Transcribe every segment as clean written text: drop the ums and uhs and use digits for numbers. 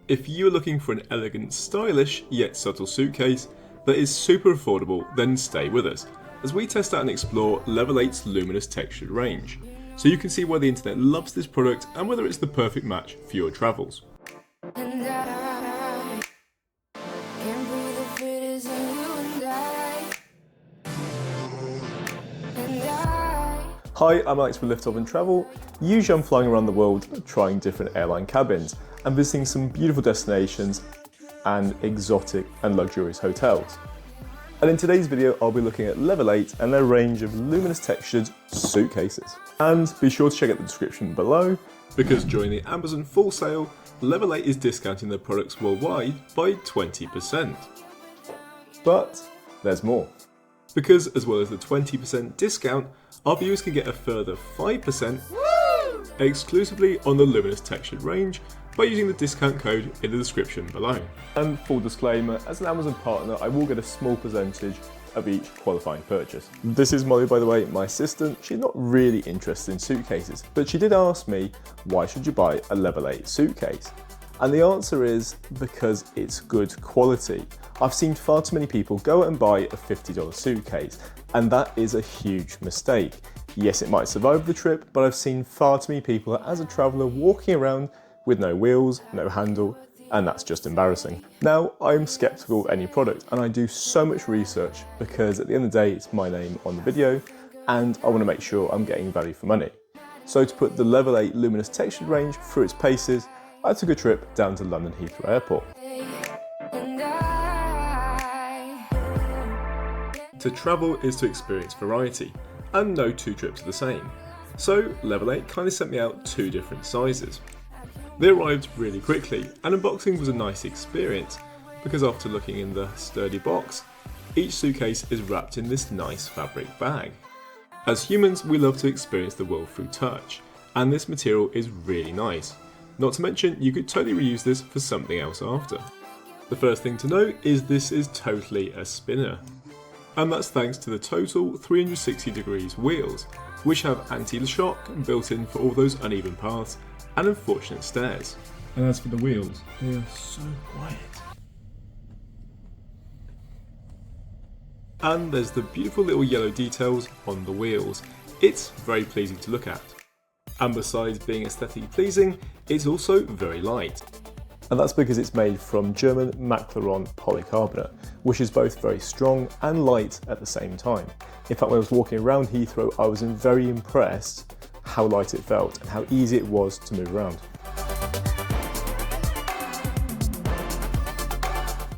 If you're looking for an elegant, stylish, yet subtle suitcase that is super affordable, then stay with us as we test out and explore Level 8's Luminous Textured range, so you can see why the internet loves this product and whether it's the perfect match for your travels. Hi, I'm Alex from Lift Off and Travel. Usually I'm flying around the world trying different airline cabins and visiting some beautiful destinations and exotic and luxurious hotels. And in today's video, I'll be looking at Level 8 and their range of luminous textured suitcases. And be sure to check out the description below, because during the Amazon Fall Sale, Level 8 is discounting their products worldwide by 20%. But there's more. Because as well as the 20% discount, our viewers can get a further 5% exclusively on the Luminous Textured range by using the discount code in the description below. And full disclaimer, as an Amazon partner, I will get a small percentage of each qualifying purchase. This is Molly, by the way, my assistant. She's not really interested in suitcases, but she did ask me, why should you buy a Level 8 suitcase? And the answer is because it's good quality. I've seen far too many people go out and buy a $50 suitcase, and that is a huge mistake. Yes, it might survive the trip, but I've seen far too many people as a traveller walking around with no wheels, no handle, and that's just embarrassing. Now, I'm skeptical of any product, and I do so much research because at the end of the day, it's my name on the video, and I want to make sure I'm getting value for money. So to put the Level 8 Luminous Textured range through its paces, I took a trip down to London Heathrow Airport. To travel is to experience variety, and no two trips are the same. So Level 8 kindly sent me out two different sizes. They arrived really quickly, and unboxing was a nice experience, because after looking in the sturdy box, each suitcase is wrapped in this nice fabric bag. As humans, we love to experience the world through touch, and this material is really nice. Not to mention, you could totally reuse this for something else after. The first thing to note is this is totally a spinner. And that's thanks to the total 360 degrees wheels, which have anti-shock built in for all those uneven paths and unfortunate stairs. And as for the wheels, they are so quiet. And there's the beautiful little yellow details on the wheels. It's very pleasing to look at. And besides being aesthetically pleasing, it's also very light. And that's because it's made from German Maclaron polycarbonate, which is both very strong and light at the same time. In fact, when I was walking around Heathrow, I was very impressed how light it felt and how easy it was to move around.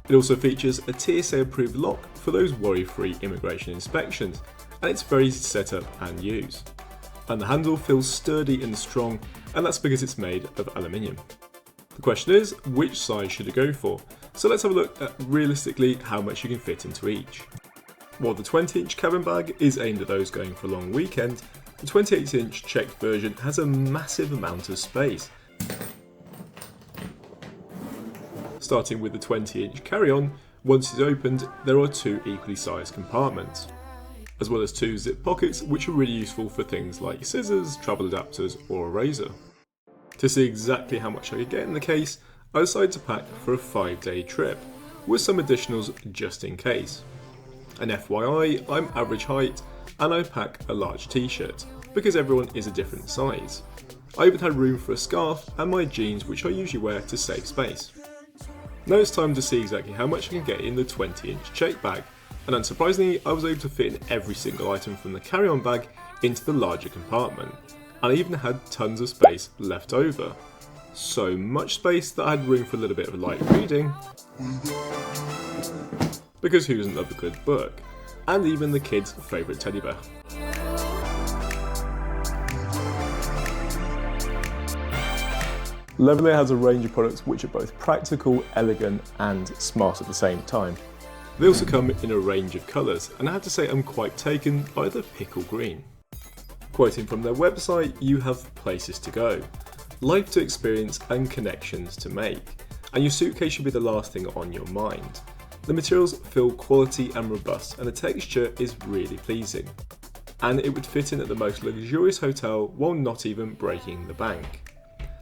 It also features a TSA approved lock for those worry-free immigration inspections, and it's very easy to set up and use. And the handle feels sturdy and strong, and that's because it's made of aluminium. The question is, which size should it go for? So let's have a look at realistically how much you can fit into each. While the 20-inch cabin bag is aimed at those going for a long weekend, the 28-inch checked version has a massive amount of space. Starting with the 20-inch carry-on, once it's opened, there are two equally sized compartments, as well as two zip pockets which are really useful for things like scissors, travel adapters or a razor. To see exactly how much I could get in the case, I decided to pack for a 5-day trip, with some additionals just in case. And FYI, I'm average height, and I pack a large t-shirt, because everyone is a different size. I even had room for a scarf and my jeans, which I usually wear to save space. Now it's time to see exactly how much I can get in the 20-inch check bag, and unsurprisingly, I was able to fit in every single item from the carry-on bag into the larger compartment, and I even had tons of space left over. So much space that I had room for a little bit of light reading, because who doesn't love a good book, and even the kids' favourite teddy bear. Level 8 has a range of products which are both practical, elegant and smart at the same time. They also come in a range of colours, and I have to say I'm quite taken by the pickle green. Quoting from their website, you have places to go, life to experience and connections to make, and your suitcase should be the last thing on your mind. The materials feel quality and robust, and the texture is really pleasing. And it would fit in at the most luxurious hotel while not even breaking the bank.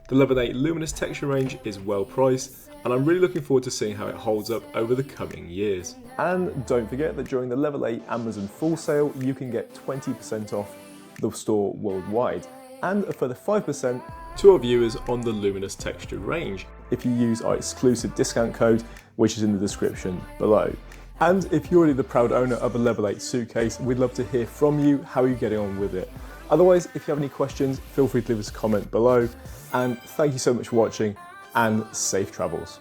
The Level 8 Luminous Texture range is well priced, and I'm really looking forward to seeing how it holds up over the coming years. And don't forget that during the Level 8 Amazon Full Sale, you can get 20% off the store worldwide, and a further 5% to our viewers on the Luminous Textured range if you use our exclusive discount code, which is in the description below. And if you're already the proud owner of a Level 8 suitcase, we'd love to hear from you. How are you getting on with it? Otherwise, if you have any questions, feel free to leave us a comment below. And thank you so much for watching, and safe travels.